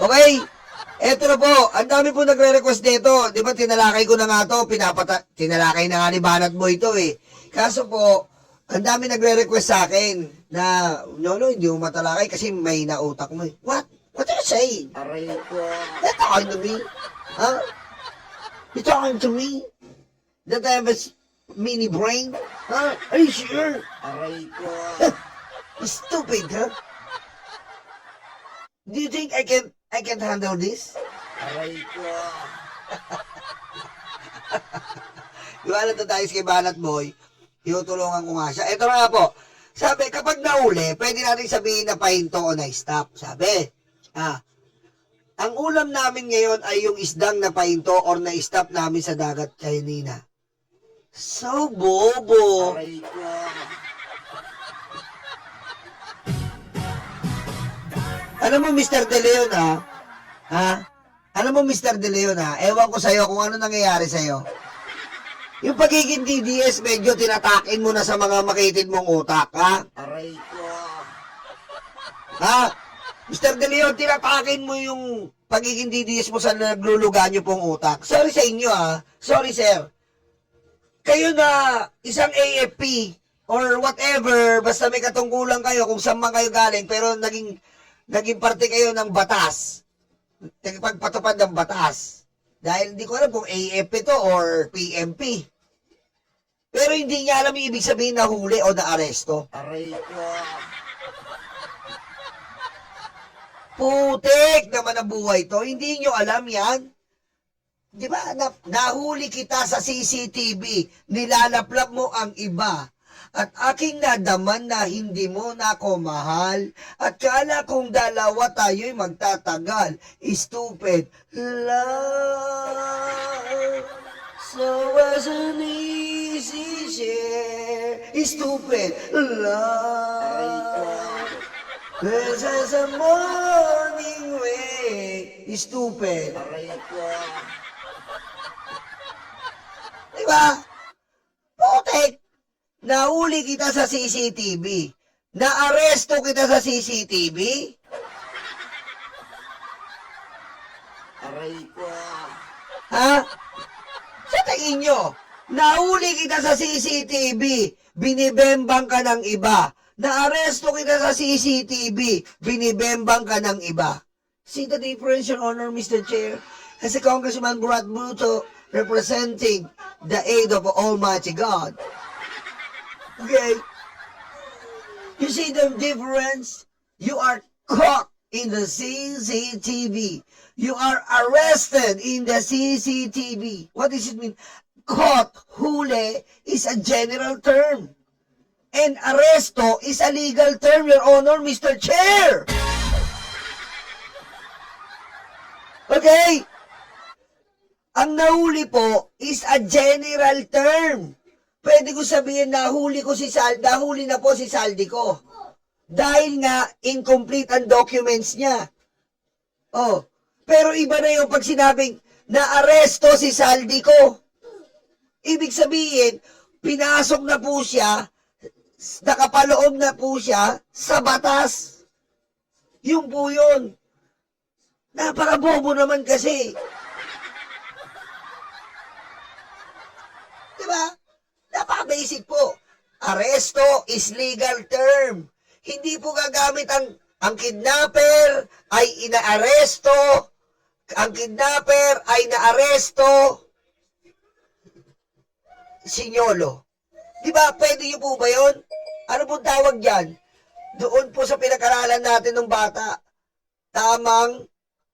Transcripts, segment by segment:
Okay? Eto na po, ang dami po nagre-request dito. Di ba, tinalakay ko na nga to, tinalakay na nga ni Banat Boy to eh. Kaso po, ang dami nagre-request sa akin na, no, hindi mo matalakay kasi may nautak mo eh. What? What are you saying? Aray ko. You're talking to me? Huh? You talking to me? That I have a mini brain? Huh? Are you sure? Aray ko. Stupid, huh? Do you think I can handle this? Aray ko. Iwala na tayo kay Banat Boy. Tinutulungan ko nga siya. Ito na nga po. Sabi, kapag nahuli, pwede natin sabihin na pahinto o na-stop. Sabi, ang ulam namin ngayon ay yung isdang na pahinto or na-stop namin sa dagat kanina. So, bobo. Aray ko. Alam mo, Mr. De Leon, ha? Alam mo, Mr. De Leon, ewan ko sa'yo kung ano nangyayari sa'yo. Yung pagiging DDS, medyo tinatakin mo na sa mga makitid mong utak, ha? Aray ko. Ha? Mr. De Leon, tinatakin mo yung pagiging DDS mo sa naglulugan nyo pong utak. Sorry sa inyo, ha? Sorry, sir. Kayo na isang AFP or whatever, basta may katungkulan kayo kung saan man kayo galing, pero naging parte kayo ng batas. Pagpatupad ng batas. Dahil hindi ko alam kung AFP to or PMP. Pero hindi niya alam yung ibig sabihin na huli o na aresto. Aray ko. Putik naman ang buhay to. Hindi nyo alam yan. Di ba? Nahuli kita sa CCTV. Nilalaplap mo ang iba. At aking nadaman na hindi mo na ako mahal. At kala kong dalawa tayo'y magtatagal. Stupid. Love so wasn't easy share. Stupid. Love this is a morning way. Stupid. Aray ko. Diba? Putik. Nahuli kita sa CCTV. Naaresto kita sa CCTV. Aray ko. Ha? Sa tingin nyo, nahuli kita sa CCTV. Binibembang ka ng iba. Naaresto kita sa CCTV. Binibembang ka ng iba. See the difference, Your Honor, Mr. Chair? As a Congressman Brad Bruto representing the aid of Almighty God. Okay? You see the difference? You are caught in the CCTV. You are arrested in the CCTV. What does it mean? Caught, huli, is a general term. And arresto is a legal term, Your Honor, Mr. Chair. Okay? Ang nahuli po is a general term. Pwede ko sabihin nahuli na po si Saldi ko. Dahil nga incomplete ang documents niya. Oh, pero iba na yung pag sinabing naaresto si Saldi ko. Ibig sabihin, pinasok na po siya, nakapaloob na po siya sa batas. Yung po yun. Napakabobo naman kasi. Diba? Napaka-basic po. Aresto is legal term. Hindi po gagamit ang kidnapper ay inaaresto. Ang kidnapper ay naaresto. Sinyolo. Diba? Pwede nyo po ba yun? Ano pong tawag dyan? Doon po sa pinag-aralan natin ng bata, tamang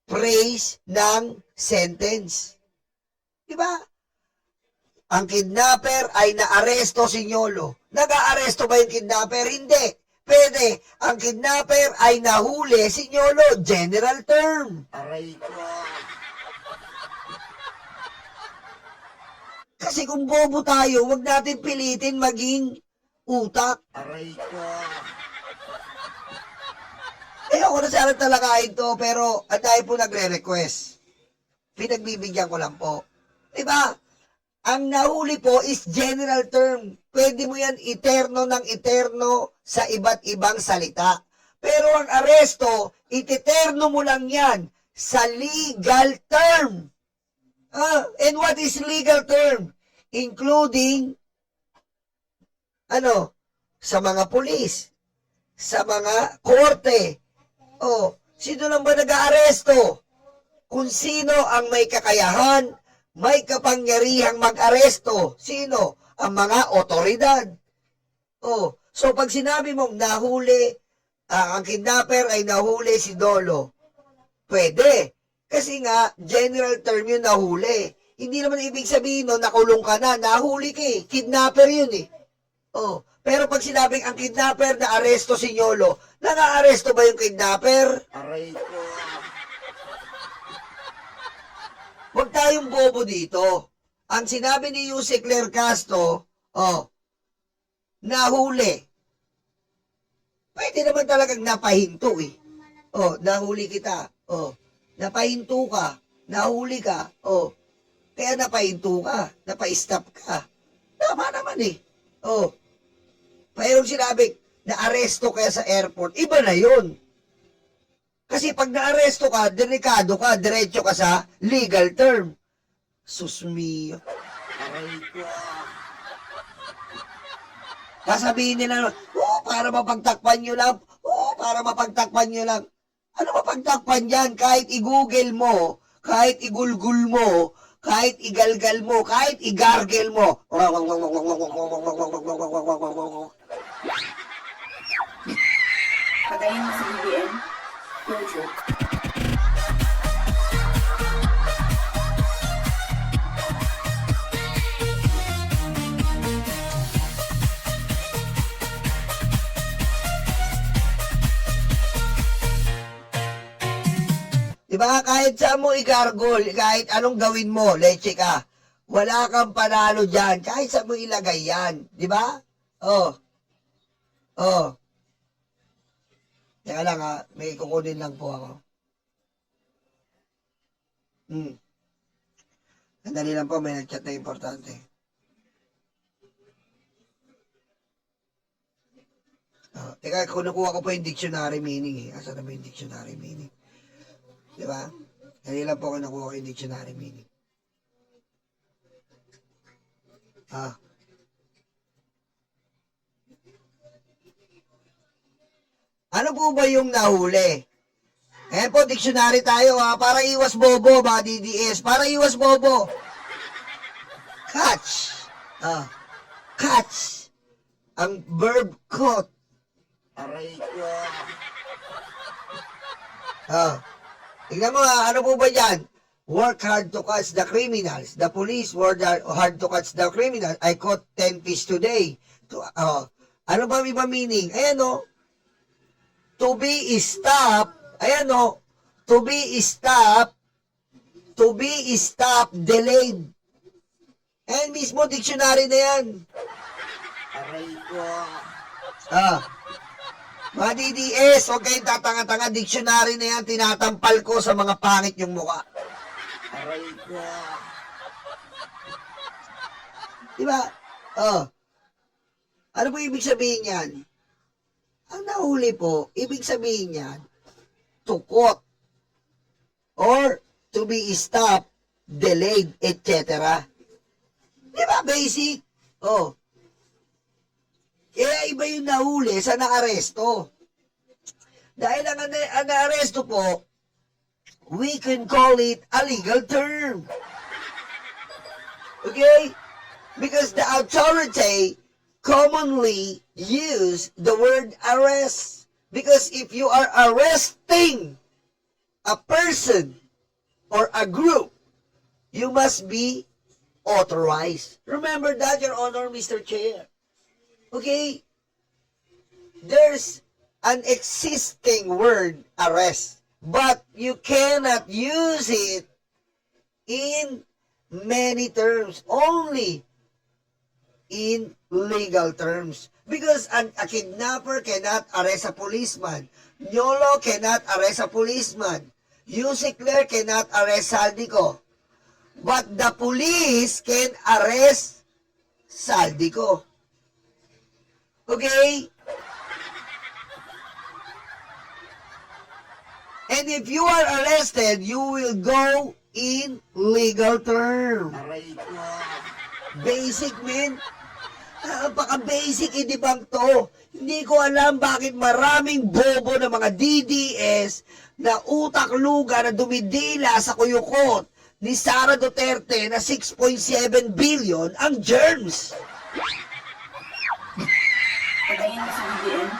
phrase ng sentence. Diba? Ang kidnapper ay naaresto, sinyolo. Nag-aaresto ba yung kidnapper? Hindi. Pwede. Ang kidnapper ay nahuli, sinyolo. General term. Aray ko. Kasi kung bobo tayo, wag natin pilitin maging utak. Aray ko. Ako na sana talakayin to, pero ang dahil po nagre-request. Pinagbibigyan ko lang po. Diba? Ang nahuli po is general term. Pwede mo yan eterno ng eterno sa iba't ibang salita. Pero ang aresto, iteterno mo lang yan sa legal term. And what is legal term? Including, sa mga pulis, sa mga korte. Sino lang ba nag-aaresto? Kung sino ang may kakayahan, may kapangyarihang mag-aresto. Sino? Ang mga otoridad. So pag sinabi mong nahuli, ang kidnapper ay nahuli si Dolo, pwede. Kasi nga, general term yun nahuli. Hindi naman ibig sabihin no, nakulong ka na, nahuli ka eh. Kidnapper yun eh. Pero pag sinabing ang kidnapper na aresto si Nyolo, nang-aaresto ba yung kidnapper? Aray ko. Huwag tayong bobo dito. Ang sinabi ni Yuse Claire Castro, nahuli. Pwede naman talagang napahinto eh. Nahuli kita. Napahinto ka. Nahuli ka. Kaya napahinto ka. Napa-stop ka. Tama naman eh. Pero sinabi, na-aresto kaya sa airport, iba na yun. Kasi pag na-aresto ka, delikado ka, diretso ka sa legal term. Susmiyo. Aray ko. Sasabihin nila, para mapagtakpan nyo lang. Para mapagtakpan nyo lang. Ano mapagtakpan dyan? Kahit i-google mo, kahit igulgul mo, kahit igalgal mo, kahit igargel mo. Patayin mo sa BBM. No joke. Diba? Kahit saan mo igargol, kahit anong gawin mo, leche ka. Wala kang panalo dyan. Kahit saan mo ilagay yan. Diba? Teka lang ha, may kukunin lang po ako. Sandali lang po, may nag-chat na importante. Teka, kunukuha ko po yung dictionary meaning eh. Asa na ba yung dictionary meaning? Diba? Sandali lang po ako nakuha ko yung dictionary meaning. Ano po ba yung nahuli? Po, dictionary tayo ha. Para iwas bobo, mga DDS. Para iwas bobo. Catch. Catch. Ang verb caught. Aray ko. Tignan mo ha, ano po ba yan? Work hard to catch the criminals. The police worked hard to catch the criminals. I caught 10 fish today. Ano ba iba meaning? Ayan o. To be stopped. Ayan o. To be stopped. To be stopped, delayed. Ayan mismo, dictionary na yan. Aray ko. Mga DDS, huwag kayong tatanga-tanga, dictionary na yan, tinatampal ko sa mga pangit yung mukha. Aray ko. Diba? Ano po ibig sabihin yan? Ang nahuli po, ibig sabihin yan, to caught, or to be stopped, delayed, etc. Diba basic? Kaya iba yung nahuli sa naaresto. Dahil ang naaresto po, we can call it a legal term. Okay? Because the authority commonly use the word arrest. Because if you are arresting a person or a group, you must be authorized. Remember that, Your Honor, Mr. Chair. Okay? There's an existing word, arrest, but you cannot use it in many terms, only in legal terms. Because a kidnapper cannot arrest a policeman. Nyolo cannot arrest a policeman. Yuse Claire cannot arrest Saldico. But the police can arrest Saldico. Okay? And if you are arrested, you will go in legal term. Aray ko. Basic, men. Napaka-basic, i-debunk to. Hindi ko alam bakit maraming bobo ng mga DDS na utak luga na dumidila sa kuyukot ni Sara Duterte na 6.7 billion ang germs. Patayin sa BBM.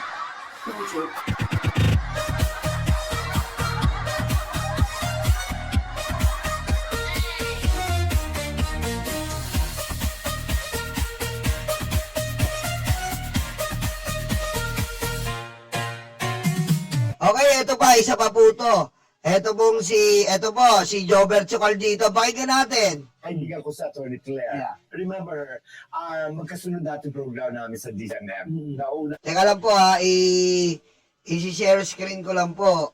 No joke. Okay, ito pa, isa pa po to. Ito po, si Jobert Chukal dito. Pakinggan natin. Kaibigan ko sa Attorney Claire. Yeah. Remember, magkasunod natin program namin sa DZMM. Nauna Teka lang po ha, i-share screen ko lang po.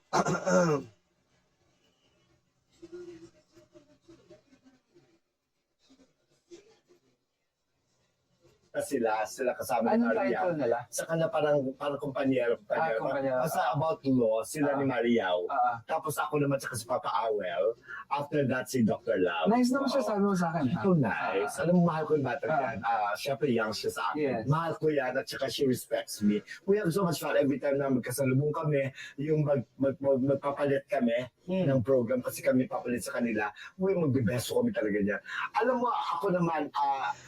sila kasama ni Anong Mariao. title nila? Sa kanila parang kumpanyero. kumpanyero. Basta about law, sila ni Mariao. Tapos ako naman saka si Papa Awel. After that, si Dr. Love. Nice naman siya, sabi mo sa akin. So nice. Alam mo, mahal ko yung bata yan. Siyempre, young siya sa akin. Yes. Mahal ko yan at saka she respects me. We have so much fun every time na magkasalubong kami, yung magpapalit kami ng program kasi kami papalit sa kanila. Uy, magbebeso kami talaga niyan. Alam mo, ako naman,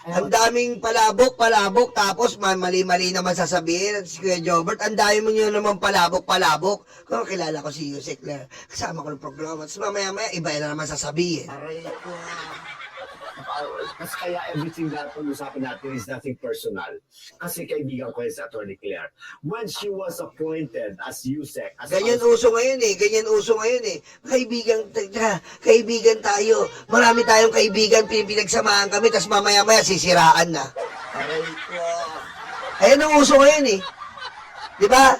Ang daming palabok, tapos mali-mali naman sasabihin. Si Kuya Jobert, ang dami mo nyo naman palabok. Kung kilala ko si Yusek Claire, kasama ko ng programa. Tapos mamaya-maya, iba na naman sasabihin. Aray ko. kasi kaya everything na pag-usapan natin is nothing personal. Kasi kaibigan ko yun sa Attorney Claire. When she was appointed as USEC, as Ganyan uso ngayon eh. Kaibigan tayo. Marami tayong kaibigan, pinagsamahan kami, tapos mamaya-maya sisiraan na. Aray ko. Ayan ang uso ngayon eh. Di ba?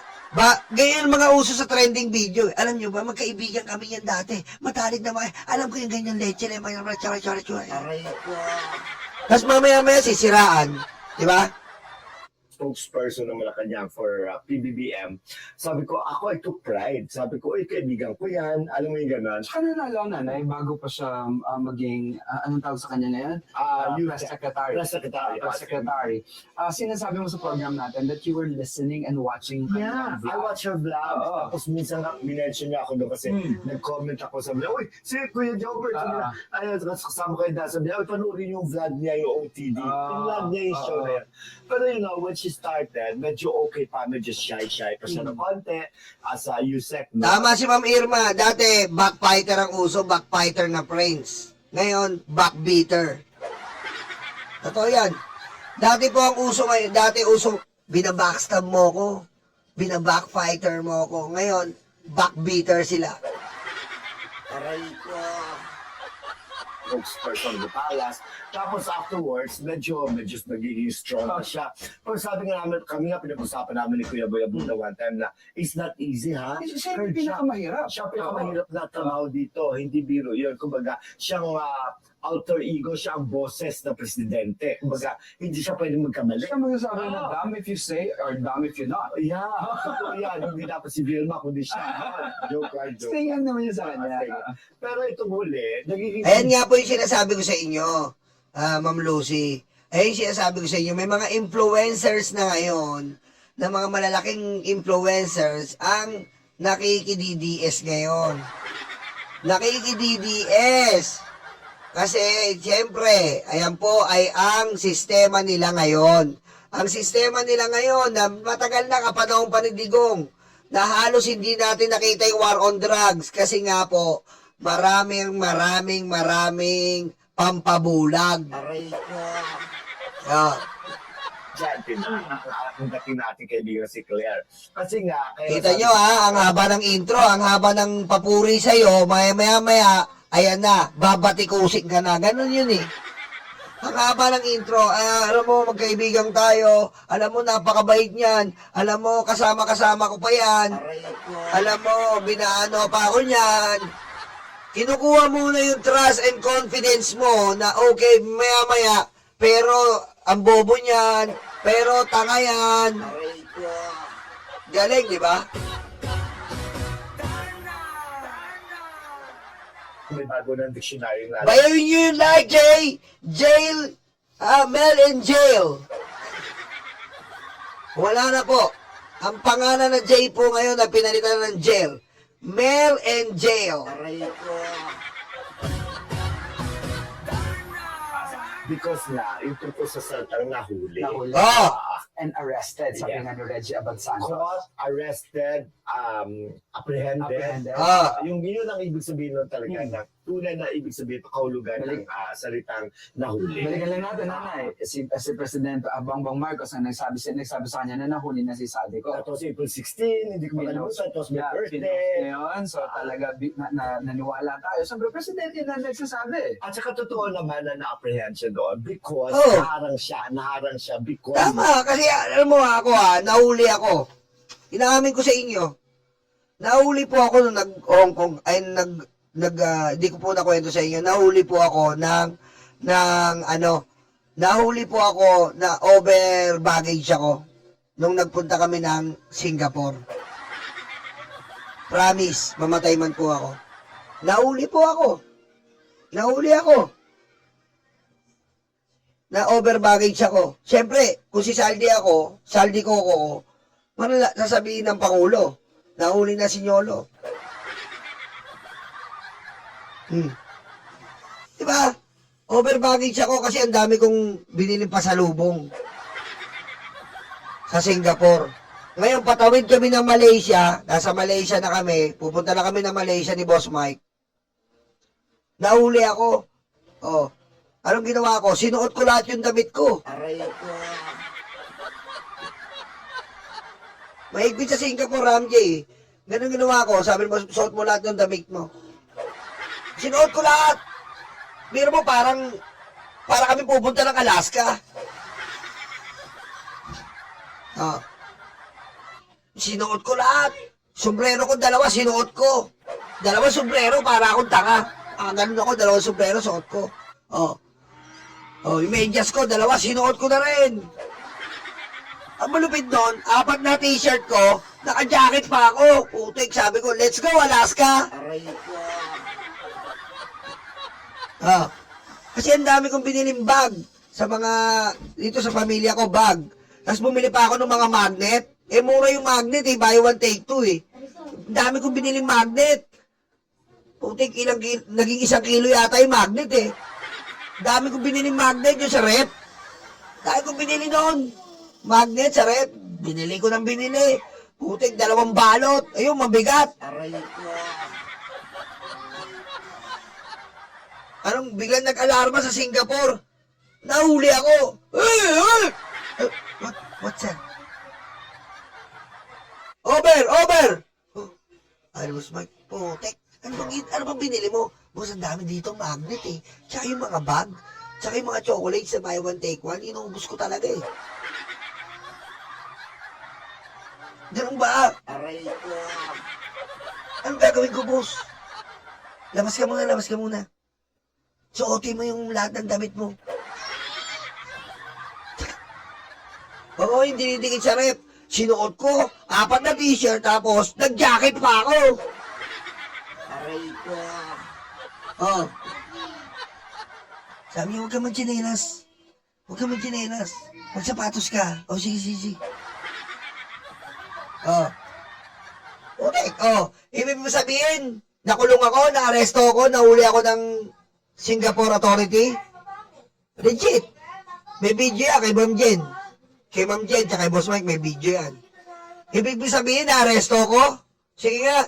Ganyan ang mga uso sa trending video. Alam nyo ba, magkaibigan kami yan dati. Matalig na mga, alam ko yung ganyan leche na yung mga tsara. Aray ko. Tapos mamaya-maya sisiraan. Di ba? spokesperson ng Malacanang for PBBM, sabi ko, ako I took pride. Sabi ko, kaibigan ko yan. Alam mo yung gano'n. Tsaka nalala nanay, bago pa siya maging, anong tawag sa kanya na yan? Press Secretary. Press Secretary. Press Secretary. Sinasabi mo sa program natin that you were listening and watching Yeah, I watch her vlog. Oo. Tapos minsan nga, minention niya ako doon kasi nag-comment ako. Sabi niya, uy, si Kuya Jobert. Ayun, kasama kayo dahil. Sabi niya, uy, panoorin yung vlog niya, yung OTD. Yung vlog niya yung show na yan. Pero you know, when she started, medyo okay pa, medyo shy pa siya ng konti. As a USEC. No? Tama si Ma'am Irma. Dati, backfighter ang uso, backfighter na friends. Ngayon, backbeater. Totoo yan. Dati po ang uso ngayon, binabackstab mo ko. Binabackfighter mo ko. Ngayon, backbeater sila. Aray ko. Spokesperson of the palace. Tapos afterwards, medyo nagiging strong na siya. Pero sabi nga namin, kami nga pinag-usapan namin ni Kuya Boy Abunda one time na it's not easy, ha? Siya yung pinakamahirap. Siya ang pinakamahirap na trabaho dito. Hindi biro yun. Kumbaga, siyang alter ego, siya ang boses ng presidente. Kumbaga, hindi siya pwede magkamali. Siya magsasabi na damn if you say or damn if you not. Yeah, totoo yan. Hindi dapat si Vilma, kundi siya. Joke lang, joke. Stingan naman yun sa kanya. Pero itong huli, nagiging... Ayan nga po yung sinasabi ko sa inyo, Ma'am Lucy. Ayan yung sinasabi ko sa inyo, may mga influencers na ngayon, na mga malalaking influencers, ang nakiki-DDS ngayon. Nakiki-DDS. Kasi, siyempre, ayan po ay ang sistema nila ngayon. Ang sistema nila ngayon, na matagal na kapanahon pa ni Digong, na halos hindi natin nakita yung war on drugs. Kasi nga po, maraming pampabulag. Aray ko. Yeah. Diyan, ang dating natin kaibigan si Claire. Kasi nga... Kita nyo ha, ang haba ng intro, ang haba ng papuri sa'yo, maya, ayan na, babatikusin ka na. Ganun yun eh. Ang haba ng intro, alam mo, magkaibigan tayo, alam mo, napakabait niyan, alam mo, kasama ko pa yan, Aray ko. alam mo, binaano pa ako niyan. Kinukuha muna yung trust and confidence mo na okay, maya, pero ang bobo niyan, pero tanga yan. Aray ko. Galing, di ba? may bago ng dictionary na. Bayarin nyo yung like, Jay! Jail! Mel and Jail! Wala na po. Ang pangalan ng Jay po ngayon na pinalitan ng Jail. Mel and Jail. Aray ko. Because na, yung tungkol sa salitang nahuli. Nahuli. Oh! And arrested, sabi Yeah. nga ni Reggie Abad Santos. Caught, arrested, apprehended. Apprehended. Yun ang ibig sabihin nun talaga na tunay na ibig sabihin kahulugan ng salitang nahuli. Balikan lang natin, nanay. Si President Bongbong Marcos ang nagsabi sa kanya na nahuli na si Saldico. Tapos April 16, hindi ko makalimutan. Tapos may birthday. Ngayon, so talaga naniwala tayo. Siyempre, Presidente na nagsasabi. At saka totoo naman na na-apprehend siya doon because Oh. naharang siya because Tama, kasi alam mo ako nahuli ako. Inaamin ko sa inyo. Nahuli po ako nung nag-Hong Kong, ay di ko po nakwento sa inyo. Nahuli po ako nahuli po ako na over baggage ako nung nagpunta kami ng Singapore. Promise, mamatay man po ako. Nahuli po ako. Nahuli ako. Na over baggage ako. Siyempre, kung si Saldi ko ako, sasabihin ng Pangulo, nahuli na si Nyolo. Diba? Over baggage ako kasi ang dami kong biniling pasalubong sa Singapore. Ngayon, patawid kami ng Malaysia. Nasa Malaysia na kami. Pupunta na kami ng Malaysia ni Boss Mike. Nahuli ako. Oh. Anong ginawa ko? Sinuot ko lahat yung damit ko. Aray ko. Mahigpit sa Singapore, Ramjay. Ganun ginawa ko. Sabi mo, suot mo lahat ng damit mo. Sinuot ko lahat. Biro mo, para kami pupunta ng Alaska. Ah. Sinuot ko lahat. Sombrero ko dalawa, sinuot ko. Dalawa sombrero para akong tanga. Ganun ako, dalawang sombrero, suot ko. Oh. Oh, yung medyas ko, dalawa, sinuot ko na rin. Ang malupit doon, 4 na t-shirt ko, naka-jacket pa ako. Putik, sabi ko, let's go, Alaska. Aray ko. Kasi ang dami kong biniling bag sa dito sa pamilya ko, bag. Tapos bumili pa ako ng mga magnet. Mura yung magnet buy one take two Ang dami kong biniling magnet. Putik, naging 1 kilo yata yung magnet Dami kong biniling magnet yung sa rep. Dami kong binili noon. Magnet sa rep. Binili ko ng binili. Putik, 2 balot. Ayun, mabigat. Aray ko. Anong biglang nag-alarma sa Singapore? Nahuli ako. What's that? Over! Oh, I was my putik. Ano bang binili mo? Boss, ang dami dito magnet Tsaka yung mga bag. Tsaka yung mga chocolates sa buy one take one. Inuubos ko talaga Ganun ba? Aray ko. Anong gagawin ko, boss? Labas ka muna. Suotin mo yung lahat ng damit mo. Oo, hindi didikit sa rep. Sinuot ko, 4 na t-shirt, tapos nag-jacket pa ako. Aray ko. Oh. Sabi niya, huwag ka magchinelas. Magsapatos ka. Oh, sige. Oh. Unik, ibig mo sabihin, nakulong ako, naaresto ako, nahuli ako ng Singapore Authority. Legit. May video yan kay Ma'am Jen. Kay Ma'am Jen, tsaka kay Boss Mike, may video yan. Ibig mo sabihin, naaresto ko? Sige nga.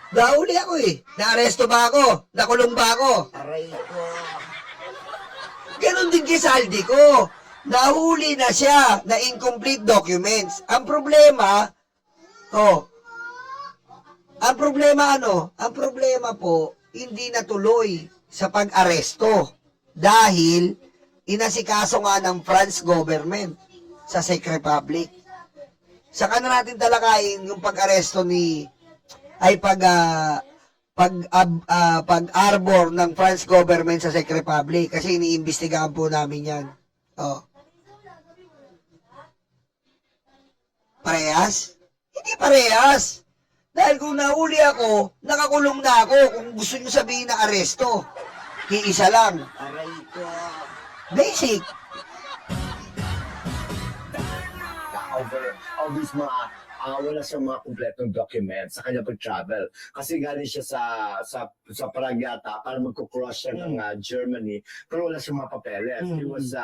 Nahuli ako Naaresto ba ako? Nakulong ba ako? Aray ko. Ganon din kay Saldi ko. Nahuli na siya na incomplete documents. Ang problema po, hindi natuloy sa pag-aresto dahil inasikaso nga ng France government sa Czech Republic. Saka na natin talakayin yung pag-aresto pag-arbor ng France government sa Czech Republic kasi iniimbestigahan po namin yan. Parehas? Hindi parehas. Dahil kung nahuli ako, nakakulong na ako. Kung gusto nyo sabihin na aresto, iisa lang. Aray ko. Basic. Obvious wala siyang mga kumpletong documents sa kanya pag-travel. Kasi galing siya sa Prague yata para magkukross siya ng Germany, pero wala siyang mga papeles. He was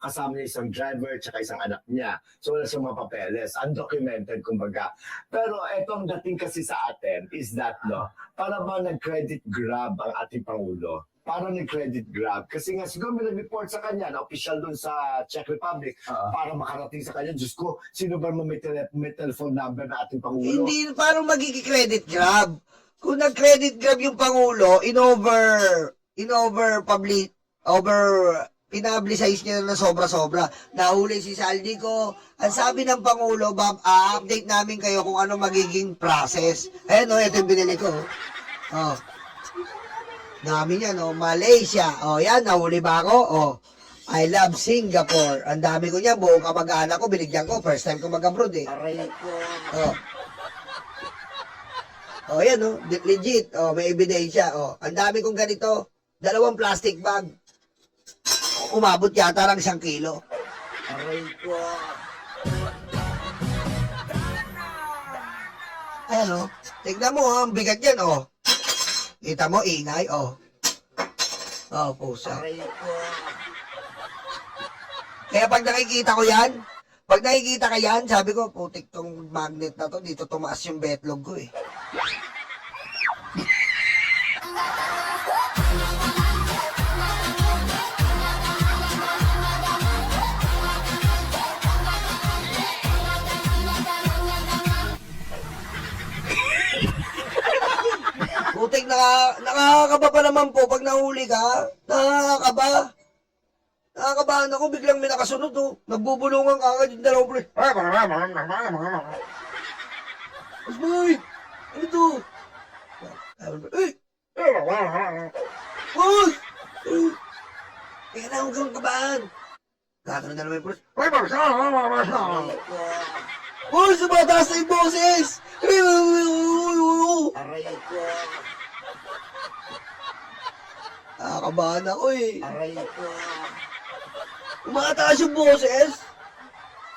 kasama niya isang driver tsaka isang anak niya. So wala siyang mga papeles. Undocumented, kumbaga. Pero etong dating kasi sa atin is that, no, para ba nag-credit grab ang ating Pangulo? Parang nag-credit grab. Kasi nga, siguro may nag-report sa kanya na official doon sa Czech Republic para makarating sa kanya. Diyos ko, sino ba may telephone number na ating Pangulo? Hindi, parang magiging credit grab. Kung nag-credit grab yung Pangulo, pinablicize niya na sobra-sobra. Nahuli si Saldi ko. Ang sabi ng Pangulo, update namin kayo kung ano magiging process. Ayan o, ito yung binili ko. Oh. Dami niya, no? Malaysia. Oh, yan, nahuli ba ako? Oh. I love Singapore. Ang dami ko niya, buong kamag-anak ko, binigyan ko. First time ko mag-abroad eh. Aray ko. Oh. Oh, yan, no? Legit. Oh, may ebidensya. Oh, ang dami kong ganito. 2 plastic bag. Umabot yata lang 1 kilo. Aray ko. Ayan, oh. Tignan mo, ang bigat yan, oh. Kita mo, ingay, oh. Oh, pusa. Aray ko. Kaya pag nakikita ko ka yan, sabi ko, putik tong magnet na to, dito tumaas yung betlog ko eh. Putik, nakakaba pa naman po pag nahuli ka. Nakakaba. Nakakabahan ako, biglang may nakasunod, oh. Nagbubulungan ka agad yung 2 pulis. Asboy! Ano to? Ay! Boss! Kaya na, huwag kang kabahan. Katanong na naman yung pulis. Aray ko. Boss, sumataas na yung boses! Aray ko. Nakakabahan ako eh. Aray ko. Umataas yung boses.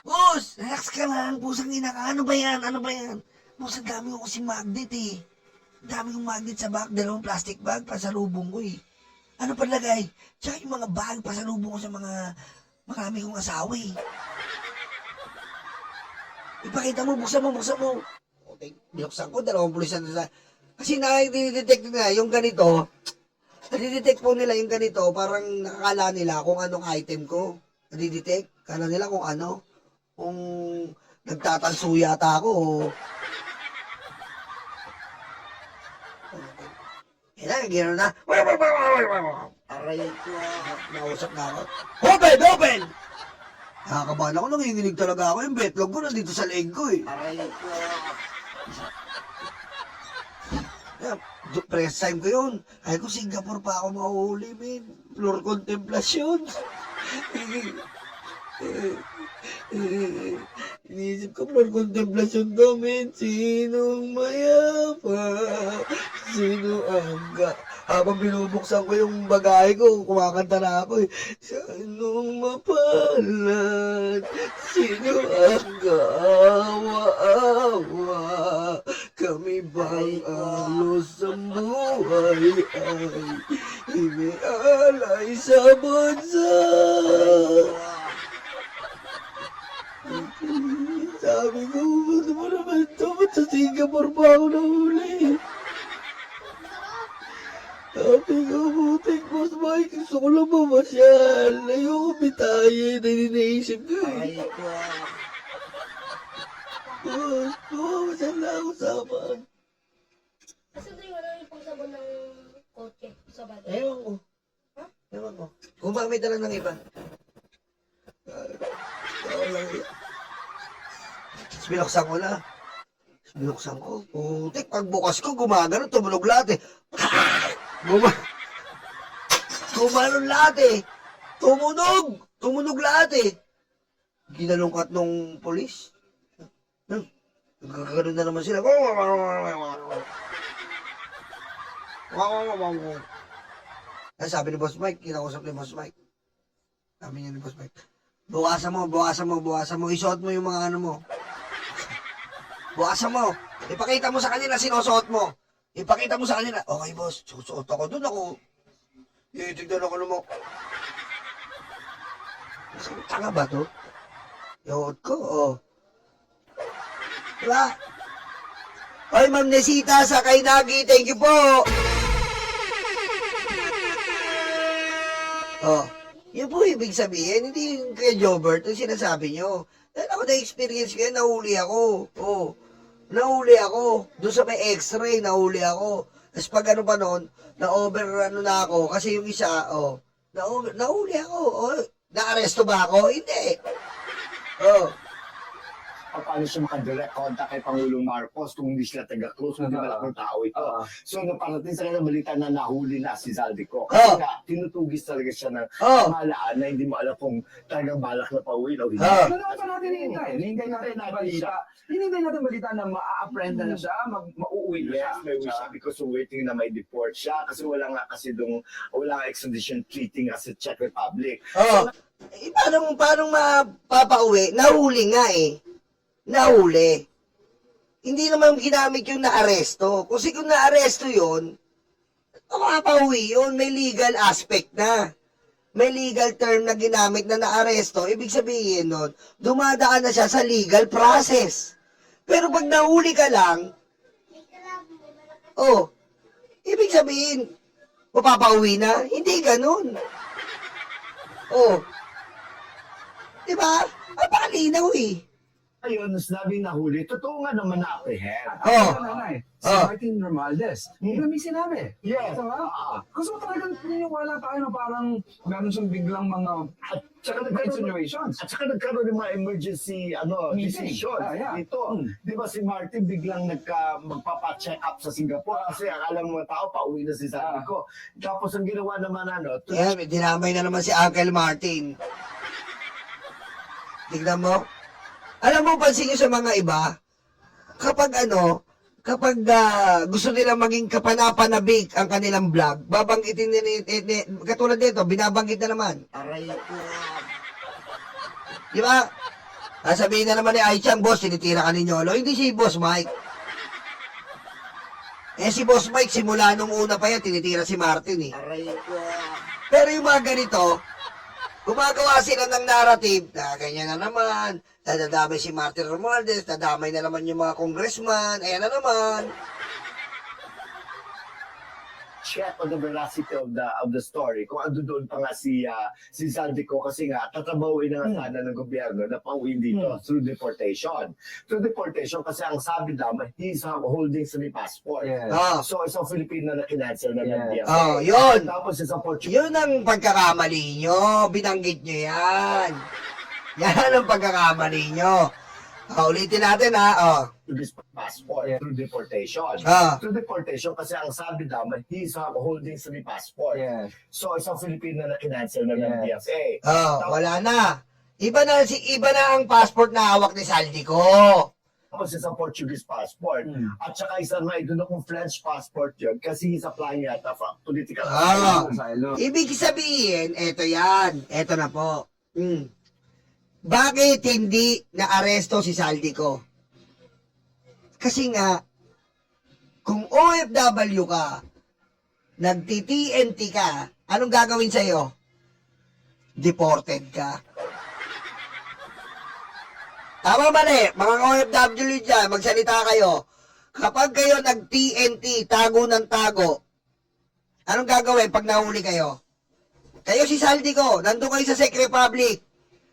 Boss, relax ka lang. Pusang ina ka. Ano ba yan? Ano ba yan? Boss, ang dami ko kasing magnet eh. Ang dami kong magnet sa bag. 2 plastic bag. Pasalubong ko eh. Ano pa lagay? Tsaka yung mga bag. Pasalubong ko sa mga marami kong asawa eh. Ipakita mo. Buksan mo. Okay. Binuksan ko. 2 pulisan na sa... Kasi na-detect nila yung ganito. Nadidetect po nila yung ganito, parang nakakala nila kung anong item ko. Nadidetect, kala nila kung ano. Kung nagtatanso yata ako. Kailangan, gano'n na. Aray ko. Nausap na ako. Open! Nakakabahan ako, nanginginig talaga ako. Yung betlog ko nandito sa leeg ko eh. Aray ko. Yeah, press time ko yun. Ay ko, Singapore pa ako mahuhuli, men. Floor contemplasyon. Iniisip ko, floor contemplasyon to, men. Sinong mayapa? Sino ang habang binubuksan ko yung bagay ko, kumakanta na ako eh. Sinong mapalad? Sino ang kaawa-awa? Kami bang alos ang buhay ay inialay sa bansa? Sabi ko, ba't mo naman ito? Ba't sa Singapore pa ako nahuli? Sabi ko, butik, Boss Mike, gusto ko lang mamasyal. Ayoko bitayin, naisip ko eh. Aray ko. Boss, mamasyal na ako saman. Kasi ito yung yung pagsabon ng kotse sa bata. Ewan ko. Ewan ko. Kung baka may dala ng iba. Ako lang yun. Tapos binuksan ko na. Binuksan ko. Putik, pagbukas ko, gumagano, tumunog lahat eh. Gumanon lahat eh. Tumunog lahat eh. Ginalungkat nung polis. Gano'n na naman sila. Ay, sabi ni Boss Mike, kinausap ni Boss Mike. Sabi niya ni Boss Mike, bukasan mo. Isuot mo yung mga ano mo. Bukasan mo. Ipakita mo sa kanila, sinusuot mo. Ipakita mo sa kanila, okay boss, susuot ako. Doon ako. Tignan ako mo. Tanga ba to? Ihuot ko, oh. Diba? Oy, Ma'am Nesita sa Kainagi, thank you po. Oh, yun po ibig sabihin, hindi yung kay Jobert, yung sinasabi nyo. Dahil ako na-experience ko yan, nahuli ako. Oh, nahuli ako. Doon sa may x-ray, nahuli ako. Tapos pag ano pa noon, na-over ano na ako. Kasi yung isa, oh, nahuli ako. Oh, na-aresto ba ako? Hindi. Oh, Paano siya makadirect contact kay Pangulong Marcos kung hindi sila taga-close, hindi malaking tao ito. So, nung parating sa kanya balita na nahuli na si Zaldico. Kasi nga, tinutugis talaga siya ng malaan na hindi mo alam kung talagang balak na pauwi o hindi. Ano naman pa natin hinihintay? Hinihintay natin na balita. Hinihintay natin balita na ma-apprenda na siya, mauuwi na siya. Yes, may wish siya because we're waiting na may deport siya kasi wala nga extradition treaty nga sa Czech Republic. oh. Eh, paano mapapauwi? Nahuli nga eh. Nahuli. Hindi naman ginamit yung naaresto. Kasi kung naaresto yun, makapauwi yun. May legal aspect na. May legal term na ginamit na naaresto. Ibig sabihin nun, dumadaan na siya sa legal process. Pero pag nahuli ka lang, oh, ibig sabihin, mapapauwi na? Hindi ganun. Oh. Diba? Napalinaw eh. Ayun, sinabi nahuli, totoo nga naman na-apprehend. Nanay, si Martin Romualdez. Hindi may sinabi. Yes. Diba? Gusto mo talagang naniniwala tayo na parang meron siyang biglang mga At saka nagkaroon insinuations. ng mga emergency Meeting. decisions. Yeah. Ito, di ba si Martin biglang magpapa-check up sa Singapore kasi ang alam mo tao, pauwi na si Zaldico. Tapos ang ginawa naman Yeah, dinamay na naman si Uncle Martin. Tignan mo. Alam mo, pansin nyo sa mga iba, kapag gusto nila maging kapanapanabik ang kanilang vlog, babanggitin katulad dito, binabanggit na naman. Aray ko. Di ba? Sabihin na naman ni Aichang, boss, tinitira ka ni Nyolo. Hindi si Boss Mike. Si Boss Mike, simula nung una pa yan, tinitira si Martin eh. Aray ko. Pero yung mga ganito, gumagawa sila ng narrative na ganyan na naman, dadamay si Martin Romualdez, dadamay na naman yung mga congressman, ayan na naman. check on the veracity of the story. Kung ando doon pa nga si Zaldico kasi nga tatabawin na nga sana ng gobyerno na pauwi dito through deportation. Through deportation kasi ang sabi naman, he's holding sa passport. Yes. So isang Filipino na kinansel na ng DFA. Oh, yun. Tapos isang Portuguese Yun ang pagkakamali nyo. Binanggit nyo yan. Yan ang pagkakamali nyo. Ulitin natin ha. passport through deportation. Through deportation kasi ang sabi naman, he's holding sa passport. Yes. So isang Filipino na kinansel na ng DFA. Wala na. Iba na ang passport na hawak ni Zaldico. Tapos isang Portuguese passport. At saka isang may doon akong French passport yun kasi he's applying yata for political Asylum. Ibig sabihin, eto yan. Eto na po. Bakit hindi na-aresto si Zaldico? Kasi nga, kung OFW ka, nagti-TNT ka, anong gagawin sa'yo? Deported ka. Tama ba mga OFW dyan, magsalita kayo. Kapag kayo nag-TNT, tago ng tago, anong gagawin pag nahuli kayo? Kayo si Zaldico, nandun kayo sa Czech Republic.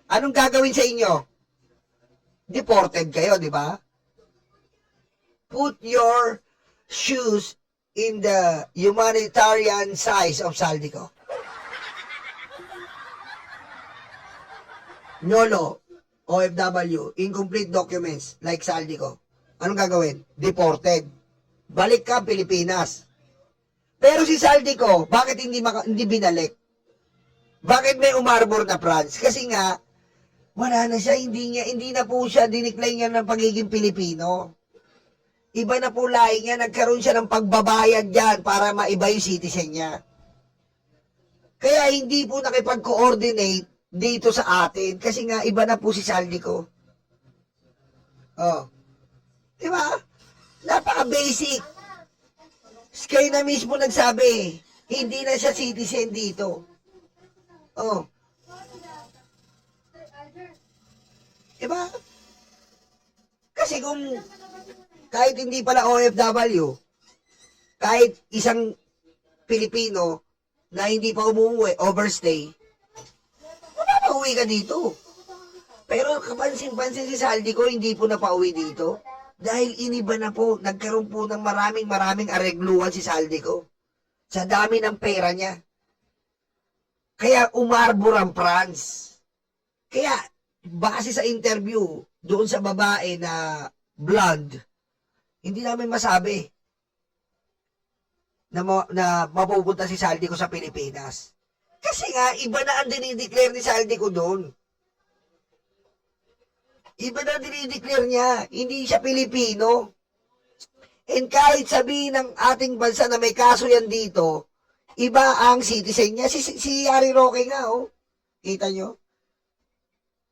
Anong gagawin sa inyo? Deported kayo, di ba? Put your shoes in the humanitarian size of Zaldico. Nyolo, OFW, incomplete documents like Zaldico. Anong gagawin? Deported. Balik ka Pilipinas. Pero si Zaldico, bakit hindi binalik? Bakit may umarbor na France? Kasi nga, wala na siya, hindi na po siya dinicline niya ng pagiging Pilipino. Iba na po lahi niya, nagkaroon siya ng pagbabayad dyan para maiba yung citizen niya. Kaya hindi po nakipag-coordinate dito sa atin kasi nga iba na po si Saldico. Oh. Diba? Napaka-basic. Kayo na mismo nagsabi, hindi na siya citizen dito. Oh. Diba? Kasi kung kahit hindi pala OFW, kahit isang Pilipino na hindi pa umuwi, overstay, mapapauwi ka dito. Pero kapansin-pansin si Saldico, hindi po napauwi dito. Dahil iniba na po, nagkaroon po ng maraming aregluhan si Saldico. Sa dami ng pera niya. Kaya umarbor ang France. Kaya, base sa interview, doon sa babae na blonde, hindi namin masabi na mapupunta si Saldico sa Pilipinas. Kasi nga, iba na ang dinideclare ni Saldico doon. Iba na dinideclare niya, hindi siya Pilipino. And kahit sabihin ng ating bansa na may kaso yan dito, iba ang citizen niya. Si Harry Roque nga, oh. Kita nyo?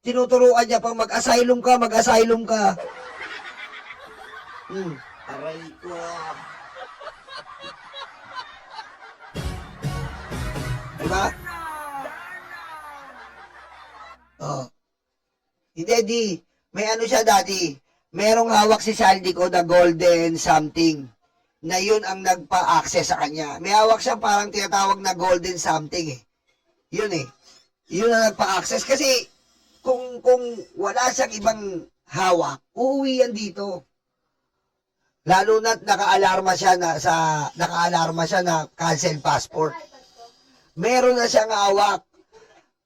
Tinuturuan niya pang mag-asylum ka, mag-asylum ka. Aray ko. Diba? Oh. Hindi, may ano siya dati. Merong hawak si Saldico na golden something. Na yun ang nagpa-access sa kanya. May hawak siya parang tinatawag na golden something eh. Yun eh. Yun ang nagpa-access. Kasi kung wala siyang ibang hawak, uuwi yan dito. Lalo na nakaalarma siya na cancel passport. Meron na siyang hawak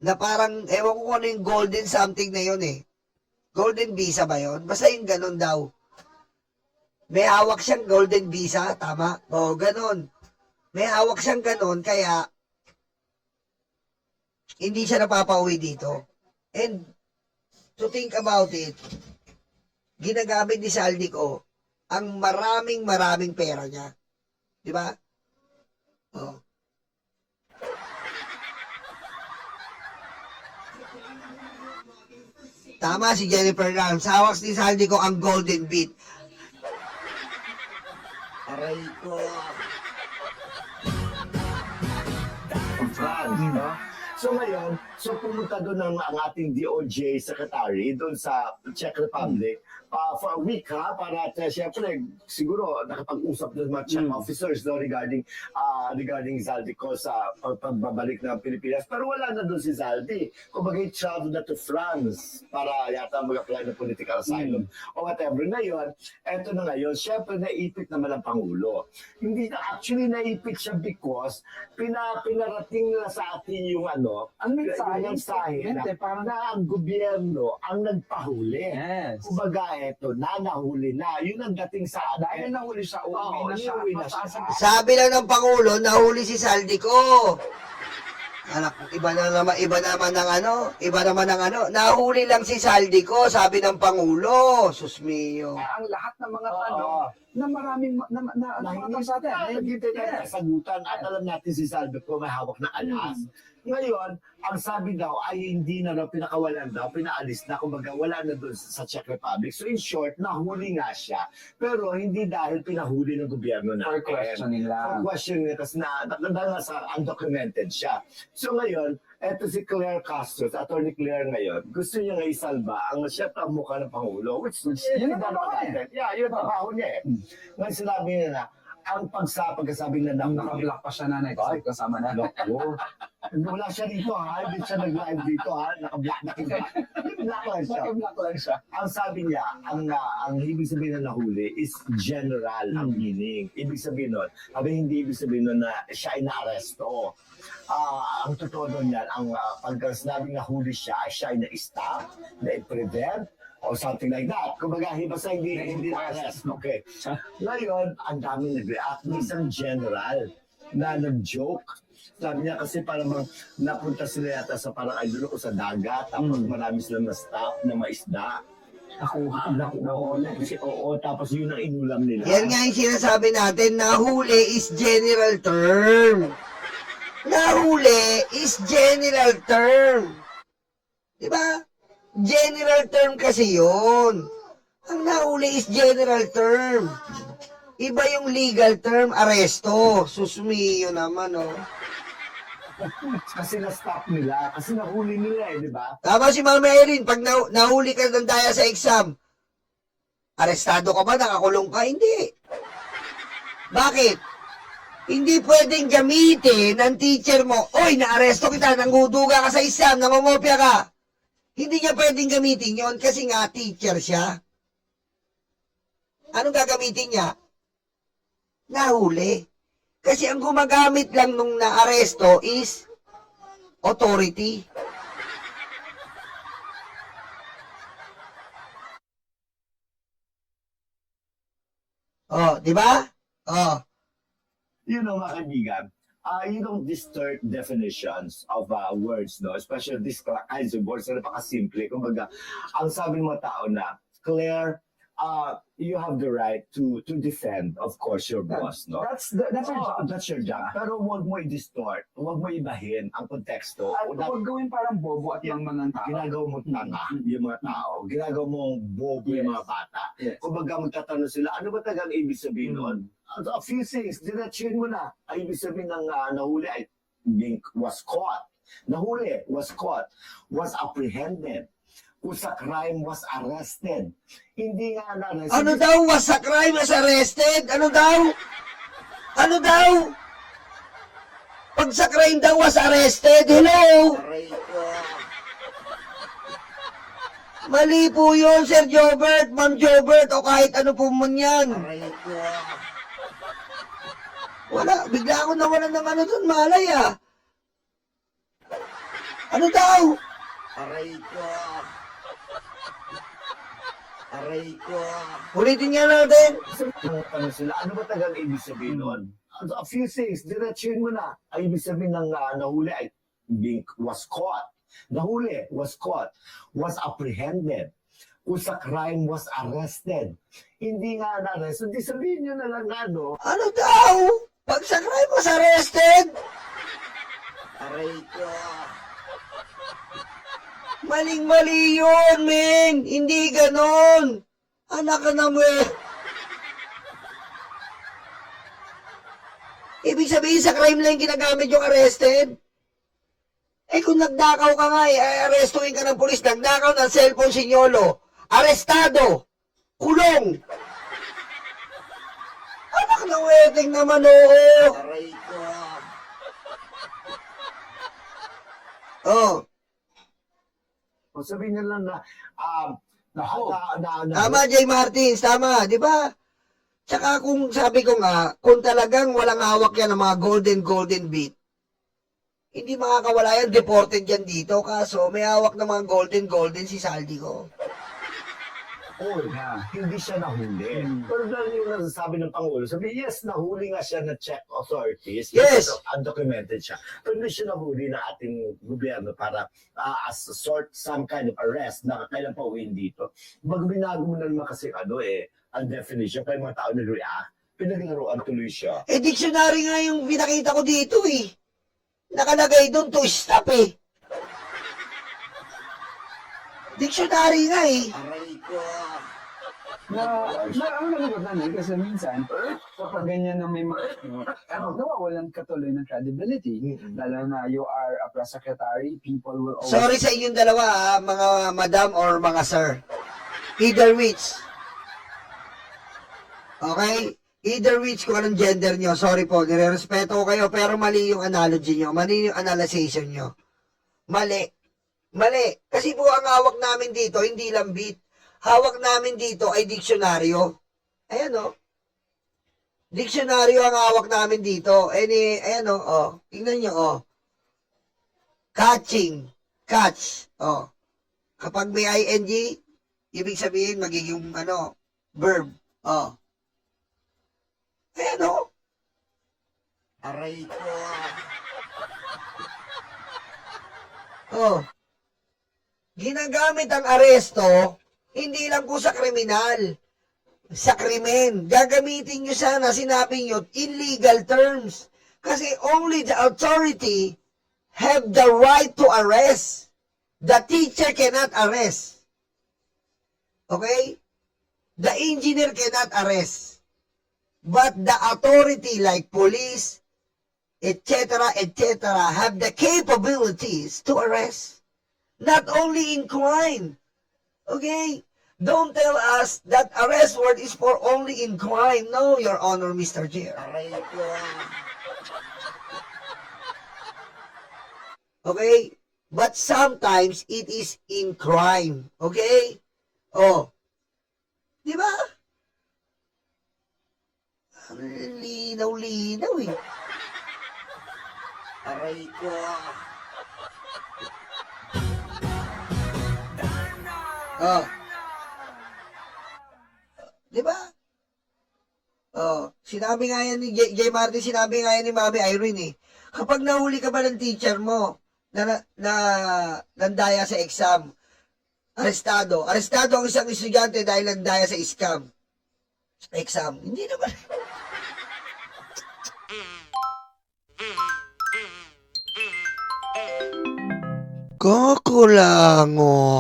na parang, ewan ko kung ano yung golden something na yun eh. Golden visa ba yun? Basta yung ganun daw. May hawak siyang golden visa, tama? O, ganun. May hawak siyang ganun, kaya hindi siya napapauwi dito. And to think about it, ginagamit ni Saldico ang maraming pera niya. Di ba? Oh. Tama si Jennifer Rams. Hawak ni Saldico ang golden beat. Aray ko. France, no? So ngayon, pumunta doon ang ating DOJ Secretary doon sa Czech Republic for a week para siyempre siguro nakapag-usap doon mga Czech officers no, regarding Saldico sa pagbabalik ng Pilipinas. Pero wala na doon si Zaldi. Kumbaga travel na to France para yata mag-apply ng political asylum o whatever. Ngayon, eto na ngayon, siyempre naipit naman ang Pangulo. Hindi na actually naipit siya because pinarating na sa atin yung Ang mensahe na ang gobyerno ang nagpahuli. Yes. Kumbaga, eto, nahuli na. Yun ang dating sa atin. Dahil nahuli siya, uuwi na siya. uuwi na siya. Sabi lang ng Pangulo, nahuli si Saldico. Anak, iba naman ng nahuli lang si Saldico, sabi ng Pangulo. Sus mio. Ang lahat ng mga Oo. na maraming mga sa atin. Naghintay tayo ng sagutan at alam natin si Saldico may hawak na alas. Ngayon, ang sabi daw ay hindi na pinakawalan daw, pinaalis na, kumbaga wala na doon sa Czech Republic. So in short, nahuli nga siya. Pero hindi dahil pinahuli ng gobyerno natin. For questioning lang. For questioning kasi nasa undocumented siya. So ngayon, eto si Claire Castro, Attorney Claire ngayon, gusto niya nga isalba ang siyempre ang mukha ng Pangulo, which Yun ang trabaho niya. Yeah, yun ang trabaho niya eh. Ngayon sinabi niya na, ang pagkasabi na Naka-block pa siya nanay kasi kasama na. Loko. Wala siya dito ha, hindi siya nag-live dito ha, naka-block na kita. Block lang siya. Naka-block lang siya. Ang sabi niya, ang ibig sabihin na nahuli is general ang meaning. Ibig sabihin nun, hindi ibig sabihin nun na siya ay na-aresto. Ang totoo nun yan, pagka sinabing nahuli siya, siya ay na-stop, na-prevent, or something like that. Kumbaga, basta hindi na-arrest. Okay. Ngayon, ang dami nag-react. Isang general na nag-joke. Sabi niya kasi parang napunta sila yata sa parang idol o sa dagat, tapos marami silang na-stop na maisda. Oo, tapos yun ang inulam nila. Yan nga yung sinasabi natin, nahuli is general term. Nahuli is general term. Diba? General term kasi yun. Ang nahuli is general term. Iba yung legal term, aresto. Susmiyo naman, oh. Kasi na-stop nila, kasi nahuli nila di ba? Tama si Mama Erin, pag nahuli ka ng daya sa exam, arestado ka ba? Nakakulong ka? Hindi. Bakit? Hindi pwedeng gamitin ng teacher mo, oy, naaresto kita, nanghuduga ka sa exam, namomopya ka. Hindi niya pwedeng gamitin yon kasi nga teacher siya. Anong gagamitin niya? Nahuli. Kasi ang gumagamit lang nung naaresto is authority. Oh, di ba? Oh. You know, mga kaibigan, you don't distort definitions of words, no? Especially these kinds of words na napakasimple. Kumbaga, ang sabi ng mga tao na, Claire, you have the right to defend, of course, your boss, no? That's our job. That's your job. Pero huwag mo i-distort, huwag mo ibahin ang konteksto. At huwag gawin parang bobo at mga tao. Ginagawa mo tanga yung mga tao. Ginagawa mo bobo yung mga bata. Yes. Kumbaga magtatanong sila, ano ba tagang ibig sabihin nun? A few things, diretsuhin mo na. Ang ibig sabihin ng nahuli ay was caught. Nahuli, was caught. Was apprehended. Kung sa crime, was arrested. Hindi nga na-arrested. Ano daw? Was sa crime, was arrested? Ano daw? Ano daw? Pag sa crime daw, was arrested? Hello? Aray ko. Mali po yun, Sir Jobert, Ma'am Jobert, o kahit ano po man yan. Aray ko. Wala, bigla ako nawalan ng ano dun, malay ah. Ano daw? Aray ko. Aray ko. Ulitin nga natin. Ano sila, ano ba tagang ibig sabihin nun? A few things, diretsuhin mo na. Ang ibig sabihin ng nahuli ay was caught. Nahuli, was caught. Was apprehended. Kung sa crime, was arrested. Hindi nga na-arrest. Hindi sabihin nyo na lang ano. Ano daw? Pag sa crime was arrested? Aray ko. Maling-mali yun, men. Hindi ganon. Anak ka na mo eh. Ibig sabihin sa crime lang ginagamit yung arrested? Eh kung nagdakaw ka nga eh, arestuin ka ng pulis, nagdakaw ng cellphone si Nyolo, arestado, kulong. Anak ng wedding naman oo. Aray ko. Oh, O sabihin nyo lang na, tama Jay Martins, tama, di ba? Tsaka kung sabi ko nga, kung talagang walang hawak yan ng mga golden beat, hindi makakawala yan, deported yan dito. Kaso may hawak ng mga golden si Saldi ko. hindi siya nahuli. Pero dahil yung nasasabi ng Pangulo, sabi, yes, nahuli nga siya na check authorities. Yes. Undocumented siya. Pero hindi siya nahuli na ating gobyerno para as a sort, some kind of arrest na kailan pa uwiin dito. Magbinago mo na naman kasi ang definition, kaya mga tao nag-react, pinaglaruan tuloy siya. Eh, dictionary nga yung pinakita ko dito eh. Nakalagay doon to stop eh. Dictionary nga eh. Aray ko. Ang lagot namin kasi minsan, kapag ganyan na may nawawalan ka tuloy ng credibility. Lalo na you are a press secretary, people will always... Sorry sa inyong dalawa mga madam or mga sir. Either which. Okay? Either which kung anong gender nyo. Sorry po, nire-respeto ko kayo pero mali yung analogy nyo. Mali yung analyzation nyo. Mali. Mali. Kasi po ang hawak namin dito, hindi lang beat. Hawak namin dito ay diksyonaryo. Ayan o. Diksyonaryo ang hawak namin dito. Ayan o. Tingnan nyo o. Catching. Catch. O. Kapag may ing, ibig sabihin magiging verb. O. Ayan o. Aray ko. Oh. Ginagamit ang aresto Hindi lang po sa kriminal. Sa krimen. Gagamitin nyo sana, sinabi nyo, in legal terms. Kasi only the authority have the right to arrest. The teacher cannot arrest. Okay? The engineer cannot arrest. But the authority like police, etc., have the capabilities to arrest. Not only in crime. Okay? Don't tell us that arrest warrant is for only in crime. No, Your Honor, Mr. Chair. Aray ko. Okay? But sometimes it is in crime. Okay? Oh. Di ba? Ang linaw-linaw eh. Aray ko. Oh. Di ba? Oh, sinabi nga yan ni J. Martin, sinabi nga yan ni Mami Irene eh. Kapag nahuli ka ba ng teacher mo na nandaya sa exam, arestado ang isang estudyante dahil nandaya sa exam. Hindi naman. Kakulangon.